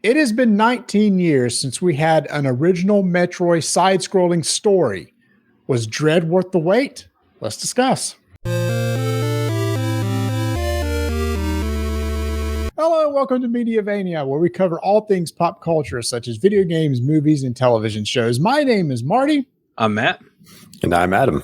It has been 19 years since we had an original Metroid side-scrolling story. Was Dread worth the wait? Let's discuss. Hello and welcome to Mediavania, where we cover all things pop culture, such as video games, movies, and television shows. My name is Marty. I'm Matt. And I'm Adam.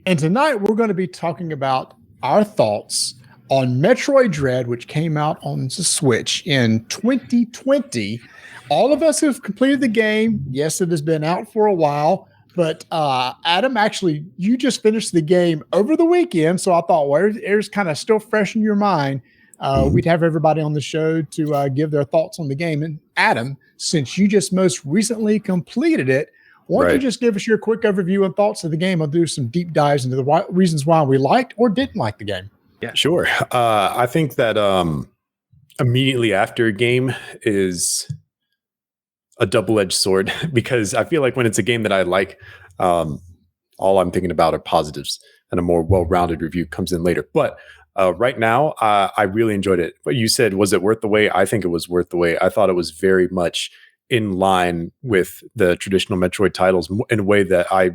And tonight we're going to be talking about our thoughts on Metroid Dread, which came out on the Switch in 2020. All of us have completed the game. Yes, it has been out for a while, but Adam, actually, you just finished the game over the weekend, so I thought, well, it's kind of still fresh in your mind. We'd have everybody on the show to give their thoughts on the game. And Adam, since you just most recently completed it, why don't you just give us your quick overview and thoughts of the game? I'll do some deep dives into the reasons why we liked or didn't like the game. Yeah, sure. I think that immediately after a game is a double-edged sword because I feel like when it's a game that I like, all I'm thinking about are positives, and a more well-rounded review comes in later. But right now, I really enjoyed it. But you said, was it worth the wait? I think it was worth the wait. I thought it was very much in line with the traditional Metroid titles in a way that I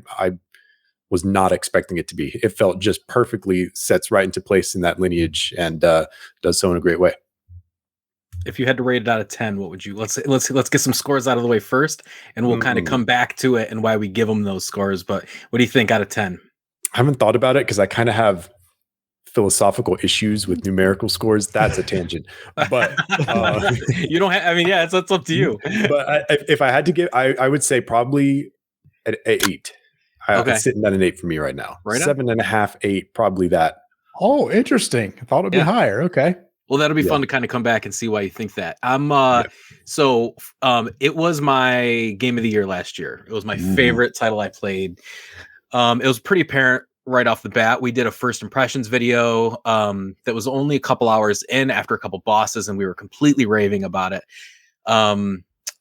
was not expecting it to be. It felt just perfectly sets right into place in that lineage and does so in a great way. If you had to rate it out of 10, what would you? Let's get some scores out of the way first, and we'll kind of come back to it and why we give them those scores. But what do you think out of 10? I haven't thought about it because I kind of have philosophical issues with numerical scores. That's a tangent, but you don't have. I mean, yeah, it's up to you. But if I had to give, I would say probably an 8. It's sitting at an 8 for me right now. Right, 7.5, 8, probably that. Oh, interesting. I thought it'd be higher. Okay. Well, that'll be fun to kind of come back and see why you think that. So it was my game of the year last year. It was my favorite title I played. It was pretty apparent right off the bat. We did a first impressions video that was only a couple hours in after a couple bosses, and we were completely raving about it.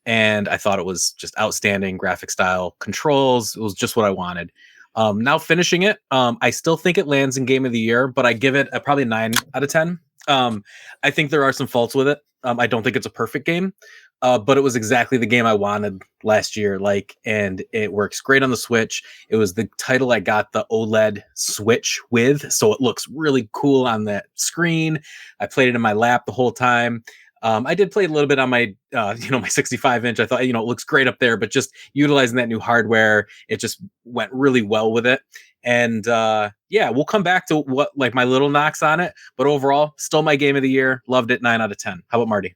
And I thought it was just outstanding graphic style, controls. It was just what I wanted. Now finishing it, I still think it lands in game of the year, but I give it probably a 9 out of 10. I think there are some faults with it. I don't think it's a perfect game, but it was exactly the game I wanted last year. And it works great on the Switch. It was the title I got the OLED Switch with, so it looks really cool on that screen. I played it in my lap the whole time. I did play a little bit on my, my 65-inch. I thought, it looks great up there, but just utilizing that new hardware, it just went really well with it. And we'll come back to what my little knocks on it, but overall, still my game of the year. Loved it. 9 out of 10. How about Marty?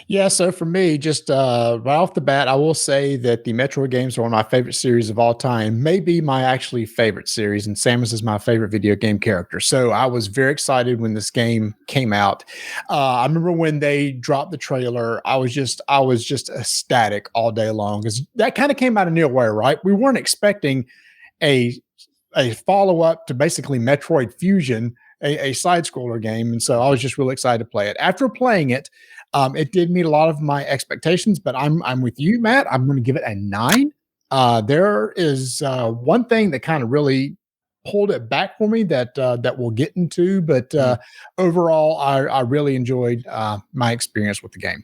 Yeah, so for me, just right off the bat, I will say that the Metroid games are one of my favorite series of all time, maybe my actually favorite series, and Samus is my favorite video game character. So I was very excited when this game came out. I remember when they dropped the trailer, I was just ecstatic all day long because that kind of came out of nowhere, right? We weren't expecting a follow-up to basically Metroid Fusion, a side-scroller game, and so I was just really excited to play it. After playing it, it did meet a lot of my expectations, but I'm with you, Matt. I'm going to give it a 9. There is one thing that kind of really pulled it back for me that we'll get into, but overall, I really enjoyed my experience with the game.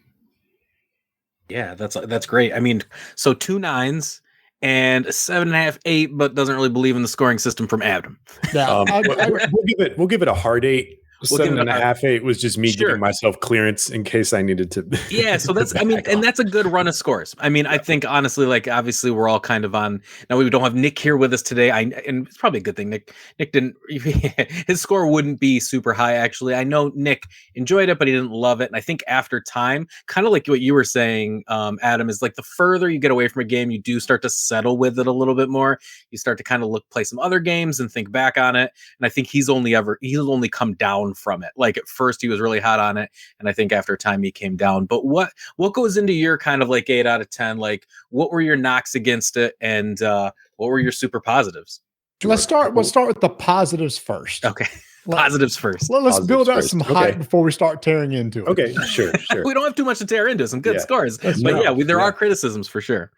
Yeah, that's great. I mean, so 2 9s and a 7.5, 8, but doesn't really believe in the scoring system from Adam. Yeah, we'll give it a hard 8. 7.5, 8 was just me giving myself clearance in case I needed to. Yeah, so that's and that's a good run of scores. I mean, I think honestly, obviously we're all kind of on. Now we don't have Nick here with us today. And it's probably a good thing. Nick didn't. His score wouldn't be super high. Actually, I know Nick enjoyed it, but he didn't love it. And I think after time, kind of like what you were saying, Adam, is the further you get away from a game, you do start to settle with it a little bit more. You start to kind of play some other games and think back on it. And I think he's only come down from it. At first he was really hot on it, and I think after time he came down. But what goes into your kind of 8 out of 10? What were your knocks against it, and what were your super positives? Let's start with the positives first. Okay. Positives first. Let's build out some hype before we start tearing into it. Okay, sure. We don't have too much to tear into. Some good scores. But there are criticisms for sure.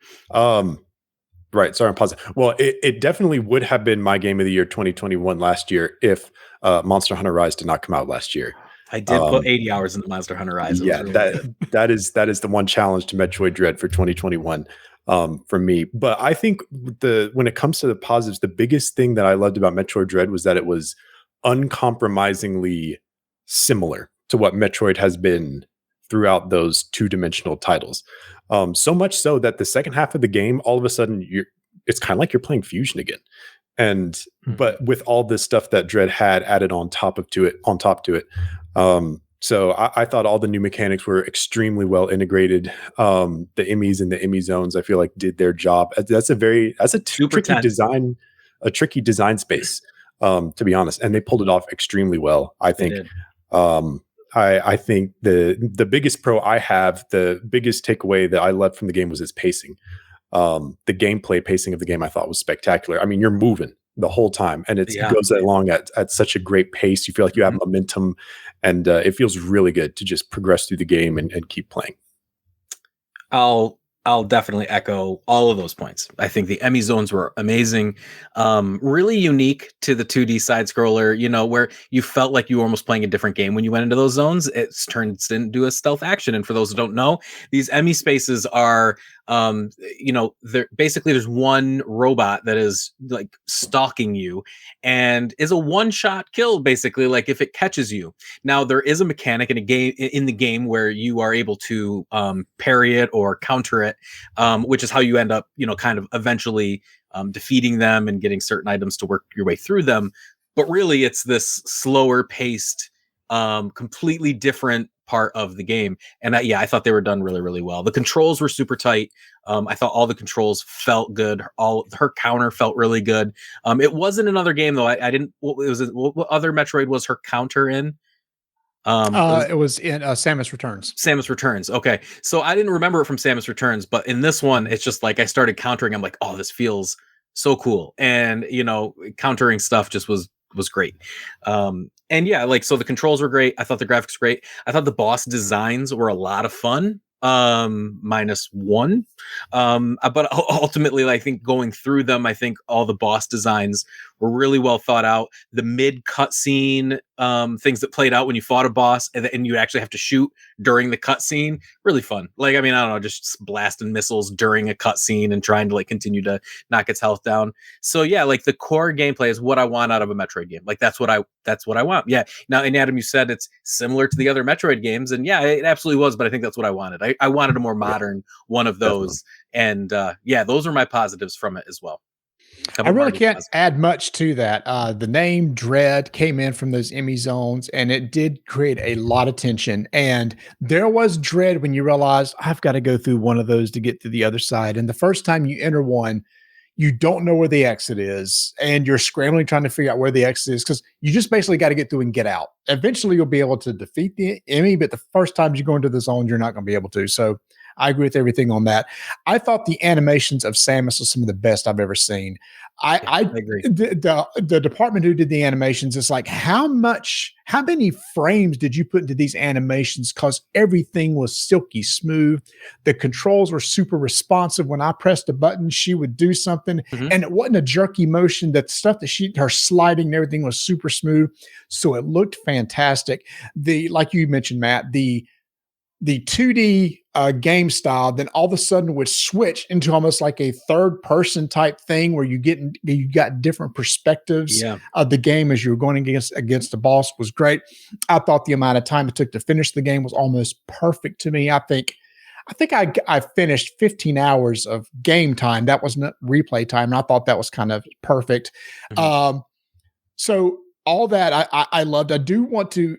Right. Sorry, I'm pausing. Well, it definitely would have been my game of the year 2021 last year if Monster Hunter Rise did not come out last year. I did put 80 hours into Monster Hunter Rise. It was Yeah, really good. that is the one challenge to Metroid Dread for 2021 for me. But I think when it comes to the positives, the biggest thing that I loved about Metroid Dread was that it was uncompromisingly similar to what Metroid has been throughout those two-dimensional titles. So much so that the second half of the game, all of a sudden, it's kind of like you're playing Fusion again. And but with all this stuff that Dread had added on top to it. So I thought all the new mechanics were extremely well integrated. The Emmys and the Emmy zones, I feel like, did their job. That's a tricky design, space, to be honest. And they pulled it off extremely well, I think. I think the biggest the biggest takeaway that I loved from the game was its pacing. The gameplay pacing of the game I thought was spectacular. I mean, you're moving the whole time, and it goes along at such a great pace. You feel like you have momentum, and it feels really good to just progress through the game and keep playing. I'll definitely echo all of those points. I think the Emmy zones were amazing, really unique to the 2D side scroller, where you felt like you were almost playing a different game when you went into those zones. It turns into a stealth action. And for those who don't know, these Emmy spaces are, there's one robot that is like stalking you and is a one-shot kill, basically, like if it catches you. Now, there is a mechanic in the game where you are able to parry it or counter it, which is how you end up, kind of eventually defeating them and getting certain items to work your way through them. But really, it's this slower paced, completely different part of the game. And I thought they were done really, really well. The controls were super tight. I thought all the controls felt good. Her counter felt really good. It wasn't another game though. I didn't. What other Metroid was her counter in? It was in Samus Returns. Samus Returns. Okay. So I didn't remember it from Samus Returns, but in this one, it's just like I started countering. I'm like, oh, this feels so cool. And, countering stuff just was great. So the controls were great. I thought the graphics were great. I thought the boss designs were a lot of fun. -1. But ultimately, I think going through them, I think all the boss designs were really well thought out. The mid cutscene things that played out when you fought a boss and you actually have to shoot during the cutscene, really fun. Like, I mean, I don't know, just blasting missiles during a cutscene and trying to continue to knock its health down. So yeah, like the core gameplay is what I want out of a Metroid game. Like that's what I want. Yeah. Now, and Adam, you said it's similar to the other Metroid games, and yeah, it absolutely was. But I think that's what I wanted. I wanted a more modern one of those, and those are my positives from it as well. I really can't add much to that. The name Dread came in from those Emmy zones, and it did create a lot of tension. And there was dread when you realize I've got to go through one of those to get to the other side. And the first time you enter one, you don't know where the exit is, and you're scrambling trying to figure out where the exit is because you just basically got to get through and get out. Eventually, you'll be able to defeat the Emmy, but the first time you go into the zone, you're not going to be able to. So I agree with everything on that. I thought the animations of Samus was some of the best I've ever seen. I agree. The department who did the animations is like, how many frames did you put into these animations? Because everything was silky smooth. The controls were super responsive. When I pressed a button, she would do something, and it wasn't a jerky motion. That stuff that her sliding and everything was super smooth. So it looked fantastic. Like you mentioned, Matt, the 2D game style, then all of a sudden would switch into almost like a third person type thing where you got different perspectives of the game as you were going against the boss was great. I thought the amount of time it took to finish the game was almost perfect to me. I think I finished 15 hours of game time. That wasn't replay time. And I thought that was kind of perfect. So all that I loved. I do want to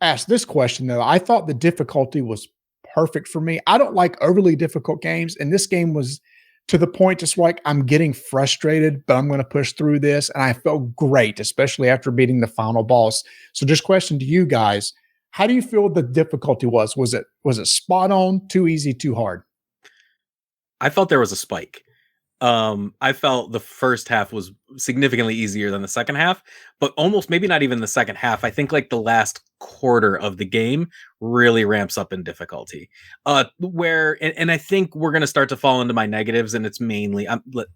ask this question though. I thought the difficulty was perfect for me. I don't like overly difficult games, and this game was to the point just like I'm getting frustrated, but I'm going to push through this, and I felt great, especially after beating the final boss. So just question to you guys, how do you feel the difficulty was? Was it spot on, too easy, too hard? I felt there was a spike. I felt the first half was significantly easier than the second half, but almost maybe not even the second half. I think like the last quarter of the game really ramps up in difficulty. And I think we're gonna start to fall into my negatives, and it's mainly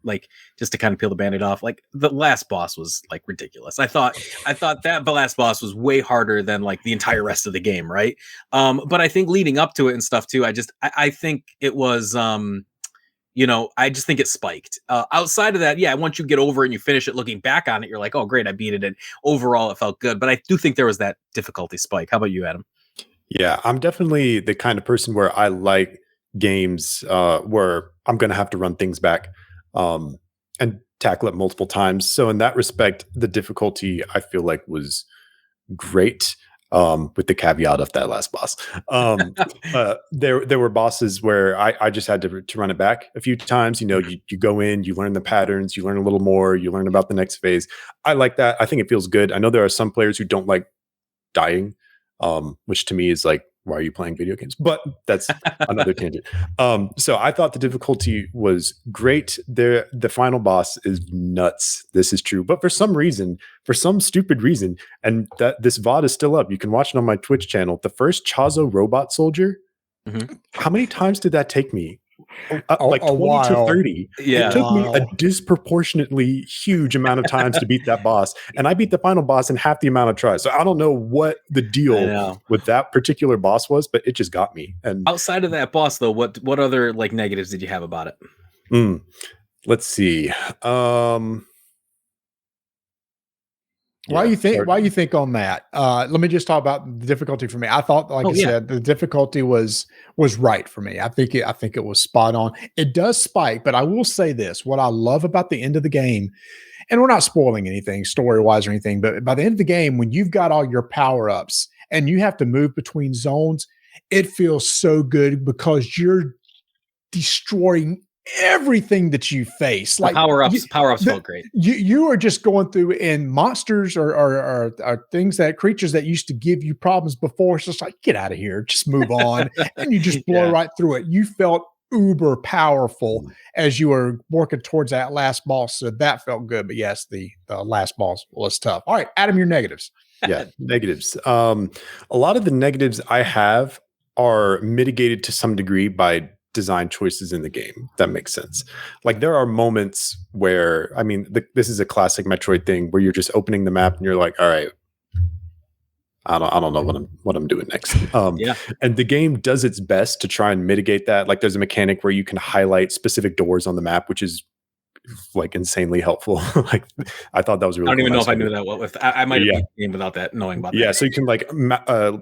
like just to kind of peel the band-aid off, like the last boss was like ridiculous. I thought that the last boss was way harder than like the entire rest of the game, right? But I think leading up to it and stuff too, I think it was I just think it spiked. Outside of that, yeah, once you get over it and you finish it, looking back on it, you're like, oh, great, I beat it. And overall, it felt good. But I do think there was that difficulty spike. How about you, Adam? Yeah, I'm definitely the kind of person where I like games where I'm going to have to run things back and tackle it multiple times. So in that respect, the difficulty I feel like was great, with the caveat of that last boss. There were bosses where I just had to run it back a few times. You go in, you learn the patterns, you learn a little more, you learn about the next phase. I like that. I think it feels good. I know there are some players who don't like dying, which to me is like, why are you playing video games? But that's another tangent. So I thought the difficulty was great. The final boss is nuts. This is true. But for some stupid reason, and that this VOD is still up, you can watch it on my Twitch channel. The first Chazo robot soldier, how many times did that take me? Like 20 to 30. Yeah. It took me a disproportionately huge amount of times to beat that boss, and I beat the final boss in half the amount of tries. So I don't know what the deal with that particular boss was, but it just got me. And outside of that boss, though, what other like negatives did you have about it? Let's see. Why you think on that? Let me just talk about the difficulty for me. I thought, like I said, the difficulty was right for me. I think it was spot on. It does spike, but I will say this: what I love about the end of the game, and we're not spoiling anything story wise or anything, but by the end of the game, when you've got all your power ups and you have to move between zones, it feels so good because you're destroying everything that you face. Like power-ups felt great. You are just going through, and monsters or things, that creatures that used to give you problems before, it's just like, get out of here, just move on. And you just blow right through it. You felt uber powerful as you were working towards that last boss. So that felt good. But yes, the last boss was tough. All right, Adam, your negatives. Yeah, negatives. A lot of the negatives I have are mitigated to some degree by design choices in the game. That makes sense. Like there are moments where, I mean, this is a classic Metroid thing where you're just opening the map and you're like, all right, I don't know what I'm doing next. And the game does its best to try and mitigate that. Like there's a mechanic where you can highlight specific doors on the map, which is like insanely helpful. Like I thought that was really. I don't even know if I knew that. I might have beat the game without that, knowing about that. Yeah, so you can like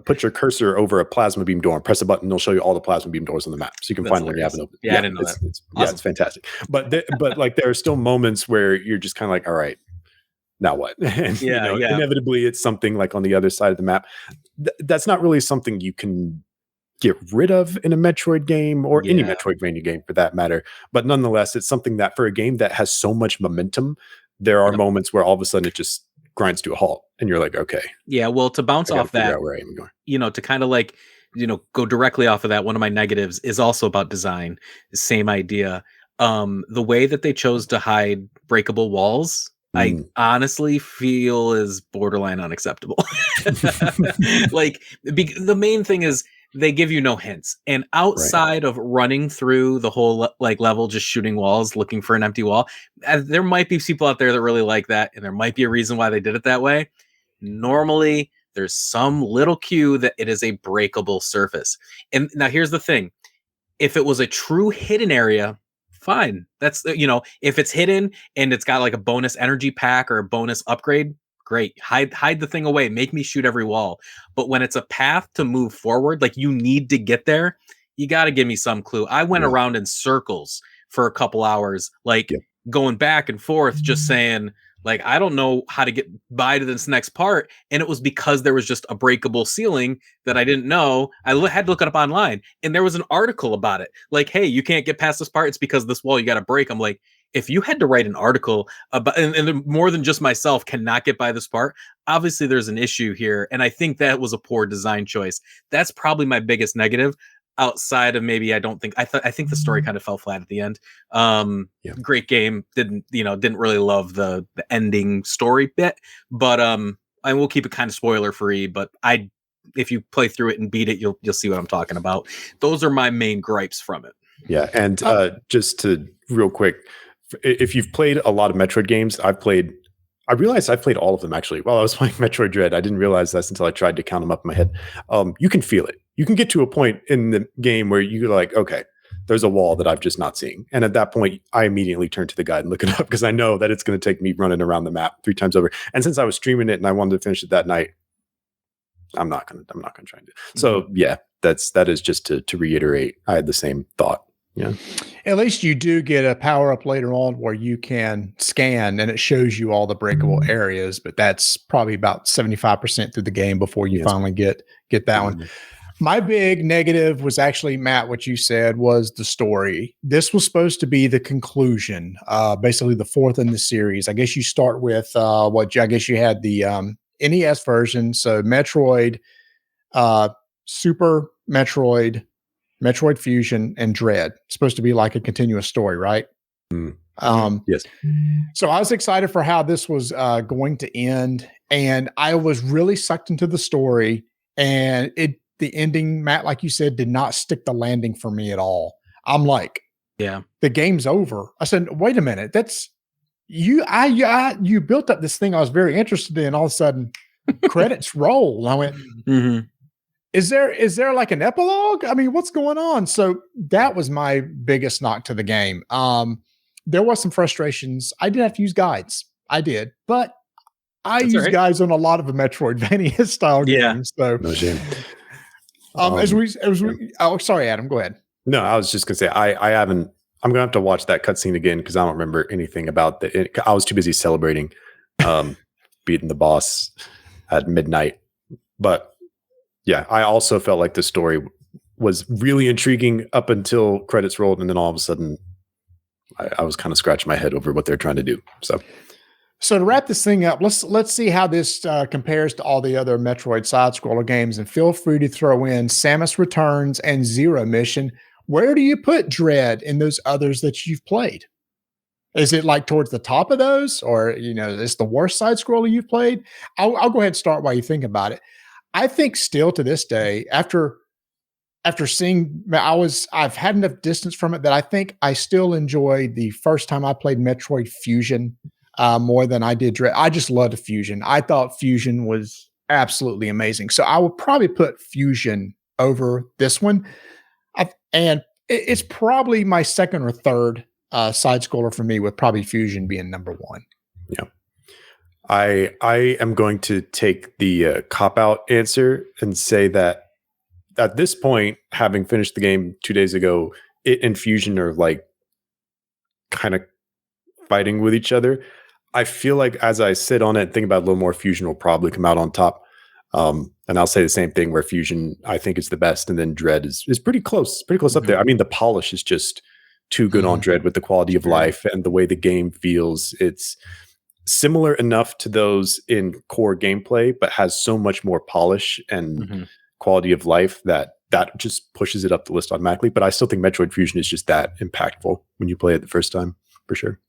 put your cursor over a plasma beam door and press a button. It'll show you all the plasma beam doors on the map, so you can find when you haven't opened. Yeah, I didn't know that. It's fantastic. But like there are still moments where you're just kind of like, all right, now what? And inevitably it's something like on the other side of the map. That's not really something you can get rid of in a Metroid game or any Metroidvania game for that matter. But nonetheless, it's something that for a game that has so much momentum, there are moments where all of a sudden it just grinds to a halt and you're like, okay. Yeah. Well, to bounce off that, where I am going. To kind of like, go directly off of that, one of my negatives is also about design. Same idea. The way that they chose to hide breakable walls, I honestly feel is borderline unacceptable. Like the main thing is they give you no hints, and outside of running through the whole like level, just shooting walls, looking for an empty wall, there might be people out there that really like that, and there might be a reason why they did it that way. Normally, there's some little cue that it is a breakable surface. And now here's the thing: if it was a true hidden area, fine. That's if it's hidden and it's got like a bonus energy pack or a bonus upgrade, great. Hide the thing away. Make me shoot every wall. But when it's a path to move forward, like you need to get there, you got to give me some clue. I went around in circles for a couple hours, like going back and forth, just saying, like, I don't know how to get by to this next part. And it was because there was just a breakable ceiling that I didn't know. I had to look it up online, and there was an article about it. Like, hey, you can't get past this part. It's because this wall you got to break. I'm like, if you had to write an article about, and more than just myself cannot get by this part, obviously there's an issue here. And I think that was a poor design choice. That's probably my biggest negative. outside of maybe I think the story kind of fell flat at the end. Great game. Didn't really love the ending story bit, but I will keep it kind of spoiler free, but if you play through it and beat it, you'll see what I'm talking about. Those are my main gripes from it. Yeah, and just to real quick, if you've played a lot of Metroid games, I realized I've played all of them actually. While I was playing Metroid Dread, I didn't realize this until I tried to count them up in my head. You can feel it. You can get to a point in the game where you're like, okay, there's a wall that I've just not seen. And at that point, I immediately turn to the guide and look it up because I know that it's going to take me running around the map 3 times over. And since I was streaming it and I wanted to finish it that night, I'm not gonna try and do it. So yeah, that is just to reiterate. I had the same thought. Yeah. At least you do get a power up later on where you can scan and it shows you all the breakable areas, but that's probably about 75% through the game before you finally get that one. My big negative was actually, Matt, what you said was the story. This was supposed to be the conclusion, basically the 4th in the series. I guess you start with I guess you had the NES version. So Metroid, Super Metroid, Metroid Fusion, and Dread. It's supposed to be like a continuous story, right? Yes. So I was excited for how this was going to end, and I was really sucked into the story. And the ending, Matt, like you said, did not stick the landing for me at all. I'm like, yeah, the game's over. I said, wait a minute, that's you. You built up this thing I was very interested in. All of a sudden, credits roll. I went. Is there like an epilogue? I mean, what's going on? So that was my biggest knock to the game. There was some frustrations. I did have to use guides. I did, but I use guides on a lot of the Metroidvania style games. So no shame. Sorry, Adam, go ahead. No, I was just gonna say I haven't. I'm gonna have to watch that cutscene again because I don't remember anything about I was too busy celebrating beating the boss at midnight. But yeah, I also felt like the story was really intriguing up until credits rolled, and then all of a sudden, I was kind of scratching my head over what they're trying to do. So to wrap this thing up, let's see how this compares to all the other Metroid side-scroller games, and feel free to throw in Samus Returns and Zero Mission. Where do you put Dread in those others that you've played? Is it like towards the top of those, or is the worst side-scroller you've played? I'll go ahead and start while you think about it. I think still to this day, after seeing, I've had enough distance from it that I think I still enjoy the first time I played Metroid Fusion more than I did Dread. I just loved Fusion. I thought Fusion was absolutely amazing. So I would probably put Fusion over this one. And it's probably my second or third side scroller for me, with probably Fusion being number 1. Yeah. I am going to take the cop-out answer and say that at this point, having finished the game 2 days ago, it and Fusion are like kind of fighting with each other. I feel like as I sit on it and think about it a little more, Fusion will probably come out on top. And I'll say the same thing, where Fusion I think is the best, and then Dread is pretty close up there. I mean, the polish is just too good on Dread with the quality of life and the way the game feels. It's similar enough to those in core gameplay, but has so much more polish and quality of life that just pushes it up the list automatically. But I still think Metroid Fusion is just that impactful when you play it the first time, for sure.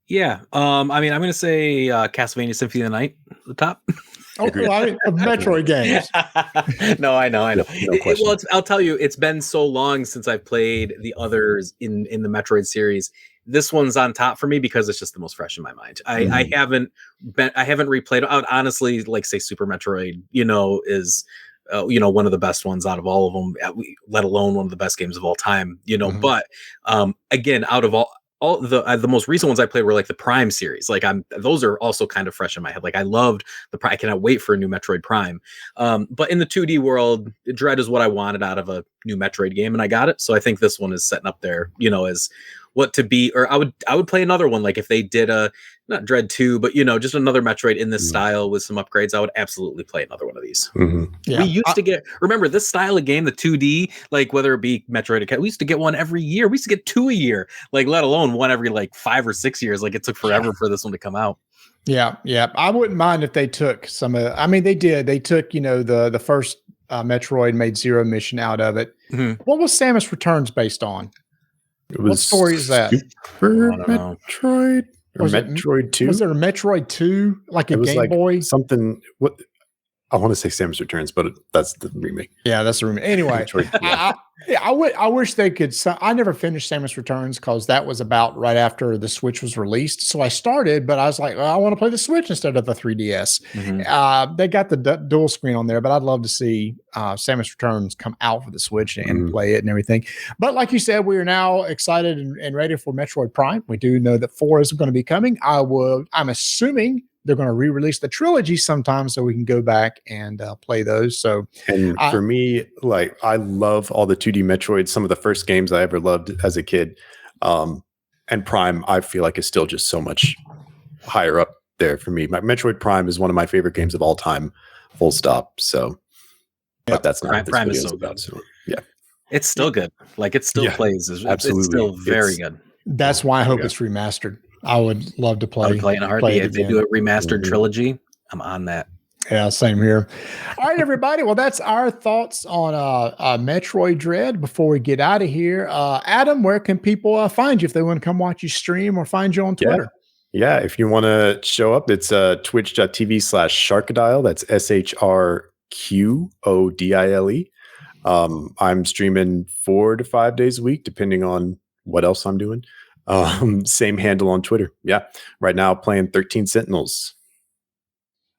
Yeah. I mean, I'm going to say Castlevania Symphony of the Night at the top. Oh, Metroid games. No, I know. No question. Well, I'll tell you, it's been so long since I've played the others in the Metroid series. This one's on top for me because it's just the most fresh in my mind. I haven't replayed. I would honestly like say Super Metroid, is one of the best ones out of all of them, let alone one of the best games of all time. But again, out of all the most recent ones I played were like the Prime series. Like those are also kind of fresh in my head. Like I loved the Prime. I cannot wait for a new Metroid Prime. But in the 2D world, Dread is what I wanted out of a new Metroid game, and I got it. So I think this one is setting up there, as what to be. Or I would play another one. Like if they did not Dread 2, but just another Metroid in this style with some upgrades, I would absolutely play another one of these. Yeah. We used to remember this style of game, the 2D, like whether it be Metroid, we used to get one every year. We used to get 2 a year, like let alone one every like 5 or 6 years. Like it took forever for this one to come out. Yeah. I wouldn't mind if they took some of, they did. They took, the first Metroid, made Zero Mission out of it. Mhm. What was Samus Returns based on? It was What story is that? Super I don't know. Metroid or Was it- Metroid 2? Was there a Metroid 2, like a It was Game like Boy? something. What I want to say Samus Returns, but that's the remake. Yeah, that's the room. Anyway, Metroid, yeah. I wish they could. I never finished Samus Returns because that was about right after the Switch was released. So I started, but I was like, well, I want to play the Switch instead of the 3DS. Mhm. They got the dual screen on there, but I'd love to see Samus Returns come out for the Switch and play it and everything. But like you said, we are now excited and ready for Metroid Prime. We do know that 4 is going to be coming. I'm assuming they're going to re-release the trilogy sometime so we can go back and play those. So, and for me, like I love all the 2D Metroids, some of the first games I ever loved as a kid. And Prime, I feel like is still just so much higher up there for me. My Metroid Prime is one of my favorite games of all time, full stop. So, but that's not what this Prime video is is so about. good. So, yeah, It's still good. Like it still Yeah, plays. It's absolutely. still very It's- good. that's why I hope Yeah. it's remastered. I would love to I play. would play it in a heartbeat. If they again. do a remastered Mhm. trilogy, I'm on that. Yeah, same here. All right, everybody. Well, that's our thoughts on Metroid Dread. Before we get out of here, Adam, where can people find you if they want to come watch you stream or find you on Twitter? Yeah, if you want to show up, it's twitch.tv/Sharkadile. That's SHRQODILE. I'm streaming 4 to 5 days a week, depending on what else I'm doing. Same handle on Twitter. Yeah. Right now playing 13 Sentinels.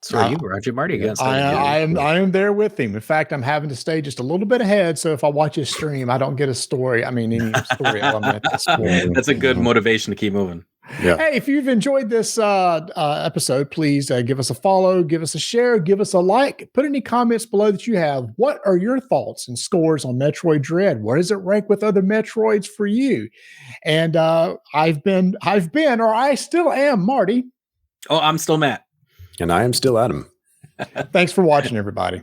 So are you, Roger Marty? You got started. I am there with him. In fact, I'm having to stay just a little bit ahead. So if I watch his stream, I don't get a story. I mean, any story element that's spoiled. That's a good motivation to keep moving. Yeah. Hey, if you've enjoyed this episode, please give us a follow, give us a share, give us a like. Put any comments below that you have. What are your thoughts and scores on Metroid Dread? Where does it rank with other Metroids for you? And I've been, or I still am Marty. Oh, I'm still Matt. And I am still Adam. Thanks for watching, everybody.